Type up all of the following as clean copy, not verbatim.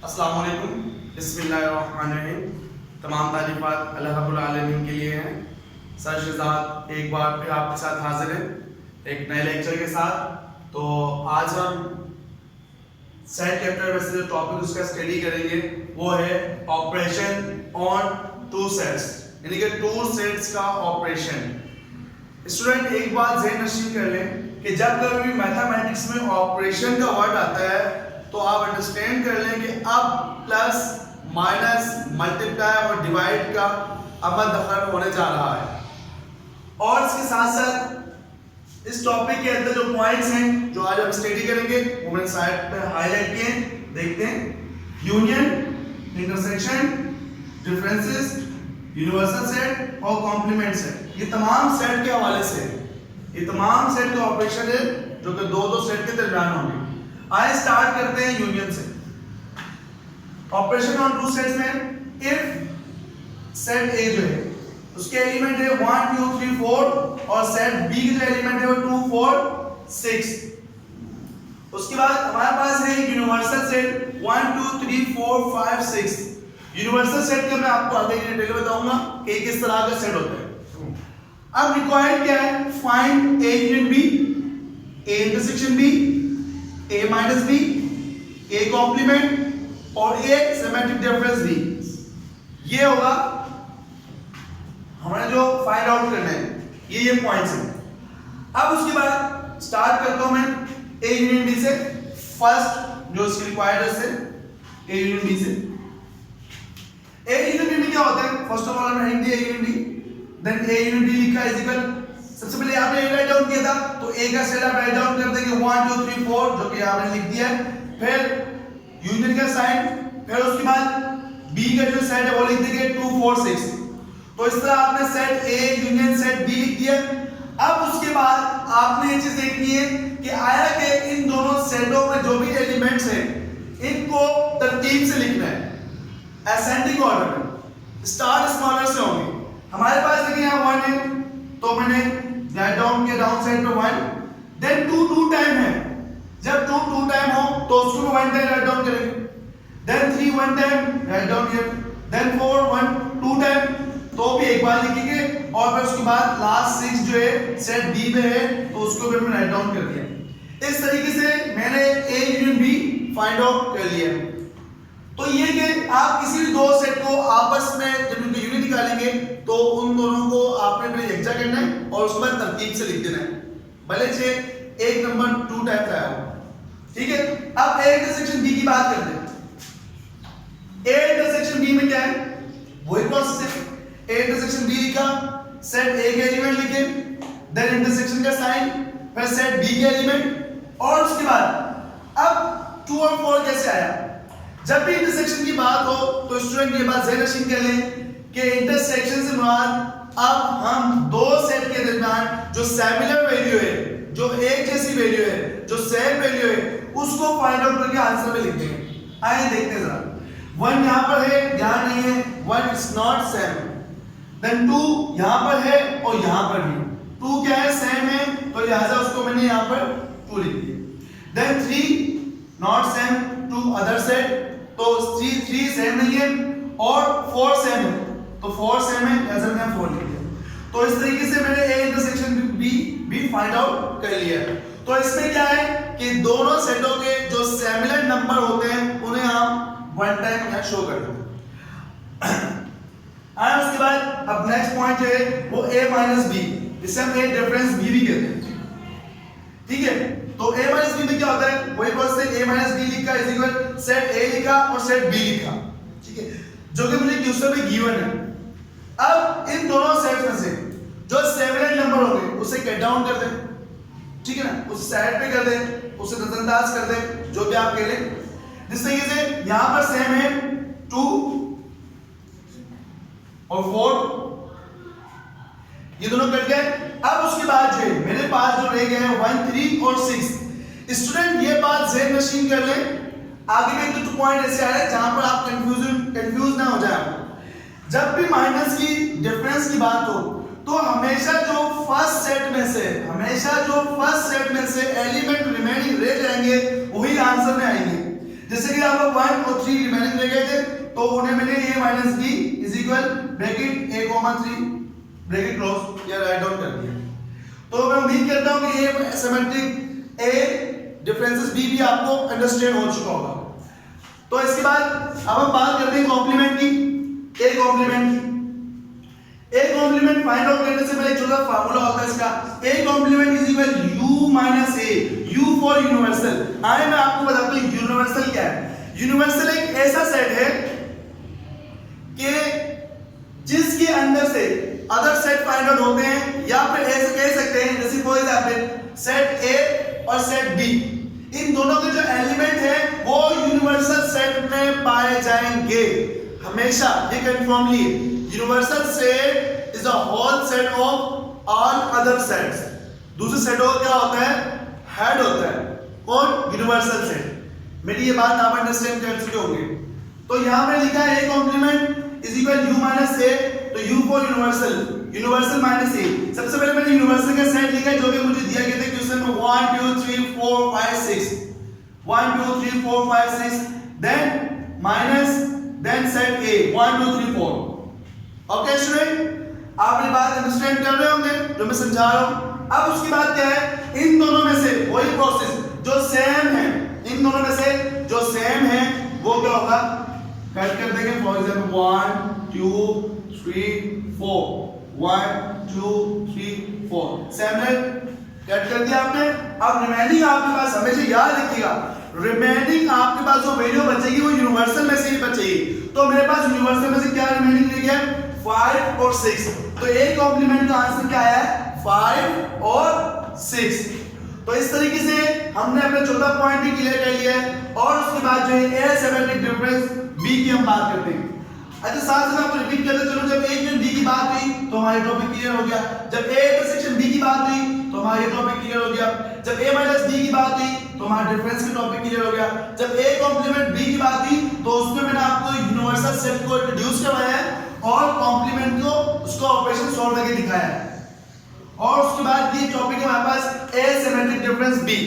अस्सलाम वालेकुम, बिस्मिल्लाहिर्रहमानिर्रहीम। तमाम तारीफ़ात अल्लाह रब्बुल आलमीन के लिए हैं। सर शहजाद एक बार फिर आपके साथ हाजिर हैं एक नए लेक्चर के साथ। तो आज हम सेट चैप्टर में से जो टॉपिक उसका स्टडी करेंगे वो है ऑपरेशन ऑन टू सेट्स, यानी कि टू सेट्स का ऑपरेशन। स्टूडेंट एक बात ज़हन नशीन कर लें कि जब कभी भी मैथमेटिक्स में ऑपरेशन का वर्ड आता है तो आप अंडरस्टैंड कर लें कि अब प्लस माइनस मल्टीप्लाई और डिवाइड का अमल दखल होने जा रहा है। और इसके साथ साथ इस टॉपिक के अंदर जो पॉइंट्स हैं जो आज हम स्टडी करेंगे वो मैंने साइड पे हाईलाइट किए हैं, देखते हैं। Union, intersection, differences, universal set और कॉम्प्लीमेंट सेट, ये तमाम सेट के हवाले से ये तमाम सेट का ऑपरेशन है जो कि दो सेट के दरमियान होंगे। आइए स्टार्ट करते हैं यूनियन से। ऑपरेशन ऑन टू सेट्स में इफ सेट ए जो है उसके एलिमेंट है 1 2 3 4 और सेट बी के जो एलिमेंट है वो 2 4 6। उसके बाद हमारे पास है यूनिवर्सल सेट 1 2 3 4 5 6। यूनिवर्सल सेट का मैं आपको आगे की डिटेल बताऊंगा कि किस तरह का सेट होता है। अब रिक्वायर्ड क्या है? Find A union B, A intersection B, A minus B, A complement और ए सिमेट्रिक डिफरेंस बी। ये होगा हमारे जो फाइंड आउट करना है, ये पॉइंट्स हैं। अब उसके बाद स्टार्ट करता हूं मैं ए यूनियन बी से। फर्स्ट जो इसकी रिक्वायर्ड है से ए यूनियन बी से। ए यूनियन बी में क्या होता है? फर्स्ट ऑफ ऑल हमने लिख दिया A union B, then A union B लिखा इज इक्वल, सबसे पहले आपने ए राइट डाउन किया था तो ए का सेट आप राइट डाउन कर देंगे 1 2 3 4 जो कि आपने लिख दिया है। फिर यूनियन का साइन, फिर उसके बाद बी का जो सेट है वो लिख देंगे 2 4 6। तो इस तरह आपने set A union set B लिख दिया। अब उसके बाद आपने ये चीज देखनी है कि आया कि इन दोनों सेटों में जो भी एलिमेंट्स हैं इनको तरतीब से लिखना है, असेंडिंग ऑर्डर में, स्टार्ट स्मॉलर से होंगे। हमारे पास देखिए यहाँ 1 है तो मैंने राइट डाउन किया डाउन साइड पे 1, देन 2 2 टाइम है, जब 2 2 टाइम हो तो उसको 1 टाइम राइट डाउन करेंगे, देन 3 1 टाइम राइट डाउन किया, देन 4 1 2 टाइम तो भी एक बार लिखेंगे और फिर उसके बाद लास्ट 6 जो है सेट बी में है तो उसको भी मैंने राइट डाउन कर दिया। इस तरीके से मैंने A union B find out कर लिया। तो ये कि आप किसी भी दो सेट को आपस में जब उनकी यूनियन निकालेंगे तो उन दोनों को आपने पहले यकजा करना है और उसके बाद तरतीब से लिख देना है, भले से एक नंबर 2 टाइप का आया हो। ठीक है, अब ए इंटरसेक्शन बी की बात करते हैं। ए इंटरसेक्शन बी में क्या है? वही प्रोसेस है। ए इंटरसेक्शन बी लिखा, सेट ए के एलिमेंट लिखे, देन इंटरसेक्शन का साइन, फिर सेट बी के एलिमेंट और उसके बाद अब 2 और 4 कैसे आया? जब भी इंटरसेक्शन की बात हो तो स्टूडेंट ये बात ज़हन नशीन कर लें कि इंटरसेक्शन से मुराद अब हम दो सेट के दरमियान जो सिमिलर वैल्यू है, जो एक जैसी वैल्यू है, जो सेम वैल्यू है, उसको फाइंड आउट करके आंसर में लिख देंगे। आइए देखते हैं जरा। 1 यहाँ पर है, यहाँ नहीं है, 1 इज नॉट सेम, देन 2 यहाँ पर है और यहाँ पर भी 2 क्या है? सेम है, तो लिहाजा उसको मैंने यहाँ पर 2 लिख दिया। Then 3 not same to other set, तो 3 सेम नहीं है और 4 सेम है, तो 4 सेम है, लिहाजा मैंने 4 लिख दिया। तो इस तरीके से मैंने ए इंटरसेक्शन बी भी फाइंड आउट कर लिया। तो इसमें क्या है कि दोनों सेटों के जो सिमिलर नंबर होते हैं उन्हें हम वन टाइम यहाँ शो कर देते हैं। उसके बाद अब नेक्स्ट पॉइंट जो है वो a माइनस बी, इसे हम a डिफरेंस b भी कहते हैं। ठीक है, तो a माइनस बी में क्या होता है? वही प्रोसेस है, a माइनस बी लिखा इज इक्वल सेट a लिखा और सेट b लिखा। ठीक है, जो कि मुझे क्वेश्चन में गिवन है। अब इन दोनों सेट्स में से जो सिमिलर नंबर होंगे उसे कट डाउन कर दें, ठीक है ना, उसे साइड पे कर दें, उसे नजरअंदाज कर दें, जो भी आप कह लें। जिस तरीके से यहां पर सेम है 2 और 4, ये दोनों कट गए। अब उसके बाद जो है मेरे पास जो रह गए हैं 1 3 और 6। स्टूडेंट ये बात ज़हन नशीन कर ले, आगे में कुछ पॉइंट ऐसे आ रहे हैं जहां पर आप कंफ्यूज ना हो जाए। जब भी माइनस की डिफरेंस की बात हो तो हमेशा जो फर्स्ट सेट में से एलिमेंट रिमेनिंग रह जाएंगे वही आंसर में आएंगे। जैसे कि आपको 1 और 3 तो उन्हें मिले a minus B is equal bracket a comma 3 bracket close, या राइट डाउन कर दिया। तो मैं उम्मीद करता हूं कि ये सिमेट्रिक a डिफरेंसेस b भी आपको अंडरस्टैंड हो चुका होगा। तो इसके बाद अब हम बात करते हैं कॉम्प्लीमेंट की, a कॉम्प्लीमेंट फाइंड आउट करने से पहले छोटा फार्मूला होता है इसका, a complement is equal u minus a, u for universal. आइए मैं आपको बताता हूं यूनिवर्सल क्या है। यूनिवर्सल एक ऐसा सेट है कि जिसके अंदर से अदर सेट फाइंड आउट होते हैं, या फिर ऐसे कह सकते हैं जैसे फॉर एग्जांपल सेट A और सेट B, इन दोनों के जो एलिमेंट है वो यूनिवर्सल सेट में पाए जाएंगे हमेशा। ये confirmly universal set is a whole set of all other sets. दूसरे सेट और क्या होता है, हेड होता है, कौन, यूनिवर्सल सेट। मेरी ये बात आप अंडरस्टैंड कर चुके होंगे। तो यहां पे लिखा है a complement is equal u minus a, तो u for universal minus a। सबसे पहले मैंने यूनिवर्सल का सेट लिखा है जो कि मुझे दिया गया था क्वेश्चन में 1 2 3 4 5 6 1 2 3 4 5 6, then minus, then set a 1 2 3 4। Okay student, आप ये बात अंडरस्टैंड कर रहे होंगे जो मैं समझा रहा हूं। अब उसके बाद क्या है, इन दोनों में से वही प्रोसेस जो सेम है, इन दोनों में से जो सेम है वो क्या होगा, कट कर देंगे। फॉर एग्जांपल 1 2 3 4 1 2 3 4 सेम है, कट कर दिया आपने। अब रिमेनिंग आपके पास हमेशा याद रखिएगा, रिमेनिंग आपके पास जो वैल्यू बचेगी वो यूनिवर्सल में से ही बचेगी। तो मेरे पास यूनिवर्सल में से क्या रिमेनिंग रह गया, 5 और 6। तो a कॉम्प्लीमेंट का आंसर क्या है, 5 और 6। तो इस तरीके से हमने अपना चौथा पॉइंट भी क्लियर कर लिया है। और उसके बाद जो है एसिमेट्रिक डिफरेंस b की हम बात करते हैं। अच्छा साथ में आपको रिपीट करते चलो, जब a और b की बात हुई तो हमारा टॉपिक क्लियर हो गया। जब a इंटरसेक्शन b की बात हुई तो हमारा टॉपिक क्लियर हो गया। जब a माइनस b की बात हुई तो हमारा डिफरेंस का टॉपिक क्लियर हो गया। जब a कॉम्प्लीमेंट b की बात हुई तो उसमें मैंने आपको यूनिवर्सल सेट को इंट्रोड्यूस करवाया है और कॉम्प्लीमेंट को उसका ऑपरेशन सॉल्व करके दिखाया है। और उसके बाद ये टॉपिक है हमारे पास एसिमेट्रिक डिफरेंस b।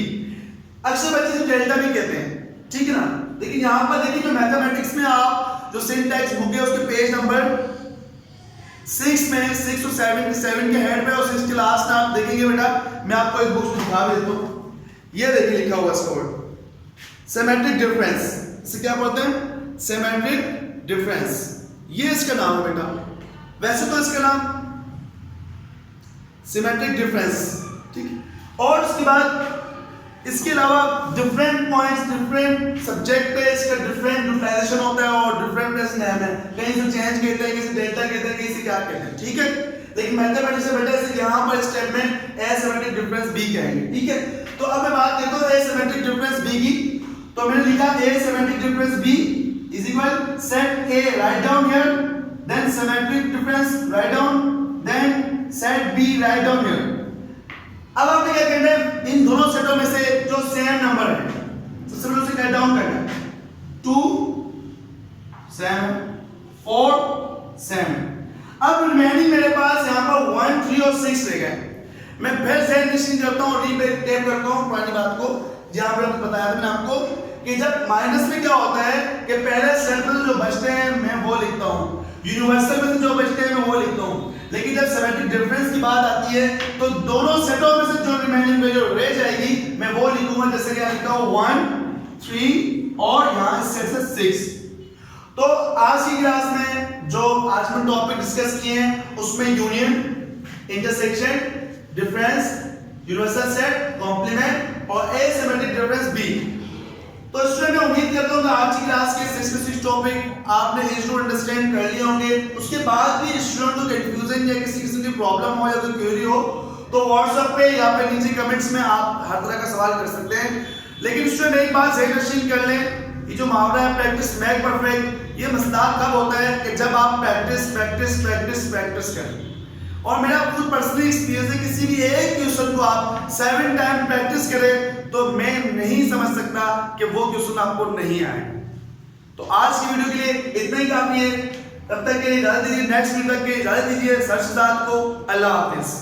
अक्सर बच्चे इसे डेल्टा भी कहते हैं, ठीक है ना। लेकिन यहां पर देखिए जो मैथमेटिक्स में आप जो सिंटैक्स बुक है उसके पेज नंबर 6 में 6 और 7 के हेड में और 6 के लास्ट में आप देखेंगे बेटा, मैं आपको एक बुक दिखा भी देता हूं। ये देखिए लिखा हुआ इसका वर्ड सिमेट्रिक डिफरेंस, इसे क्या बोलते हैं, सिमेट्रिक डिफरेंस। ये इसका नाम है बेटा, वैसे तो इसका नाम सिमेट्रिक डिफरेंस, ठीक है। और उसके बाद इसके अलावा डिफरेंट पॉइंट्स डिफरेंट सब्जेक्ट पे इसका डिफरेंट यूटिलाइजेशन होता है और डिफरेंट प्लस नेम है। कहीं से चेंज कहते हैं, कहीं से डेल्टा कहते हैं, कहीं से क्या कहते हैं, ठीक है। लेकिन मैथमेटिक्स से बेटा इसे यहां पर स्टेटमेंट एसिमेट्रिक डिफरेंस b कहेंगे, ठीक है। तो अब मैं बात करता हूं एसिमेट्रिक डिफरेंस b की। तो मैंने लिखा asymmetric difference b is equal set a right down here, then symmetric difference right down, then set b right down here. अब आपने क्या करना है, इन दोनों सेटों में से जो सेम नंबर है सबसे पहले उसे कट डाउन करना है। 2 7 4 7। अब रिमेनिंग मेरे पास यहां पर 1 3 और 6 रह गए। मैं फिर से निश्चित करता हूं, रीटेप करता हूं पुरानी बात को जहां पर आपको बताया था मैंने आपको कि जब माइनस में क्या होता है कि पहले सेट में जो बचते हैं मैं वो लिखता हूं, यूनिवर्सल में जो बचते हैं मैं वो लिखता हूं। लेकिन जब सिमेट्रिक डिफरेंस की बात आती है तो दोनों सेटों में से जो रिमेनिंग वैल्यू रह जाएगी मैं वो लिखूंगा, जैसे कि लिखा हूं 1 3 और यहां इस सेट से 6। तो आज की क्लास में जो आज हम टॉपिक डिस्कस किए हैं उसमें union, intersection, difference, universal set, complement और एसिमेट्रिक डिफरेंस b। तो स्टूडेंट मैं उम्मीद करता हूं कि आज की क्लास के 6 टॉपिक आपने इजीली अंडरस्टैंड कर लिए होंगे। उसके बाद भी स्टूडेंट को कंफ्यूजन या किसी किस्म की प्रॉब्लम हो या कोई क्वेरी हो तो व्हाट्सएप पे या फिर नीचे कमेंट्स में आप हर तरह का सवाल कर सकते हैं। लेकिन स्टूडेंट एक बात ज़हन नशीन कर लें, ये जो मुहावरा है प्रैक्टिस मेक परफेक्ट, ये मसला कब होता है कि जब आप प्रैक्टिस प्रैक्टिस प्रैक्टिस प्रैक्टिस करें। और मेरा खुद पर्सनली एक्सपीरियंस है, किसी भी एक क्वेश्चन को आप 7 टाइम प्रैक्टिस करें तो मैं नहीं समझ सकता कि वो क्वेश्चन आपको नहीं आए। तो आज की वीडियो के लिए इतना ही काफी है। तब तक के लिए इजाजत दीजिए, नेक्स्ट वीडियो तक के इजाजत दीजिए। सर सिद्धार्थ को अल्लाह हाफिज।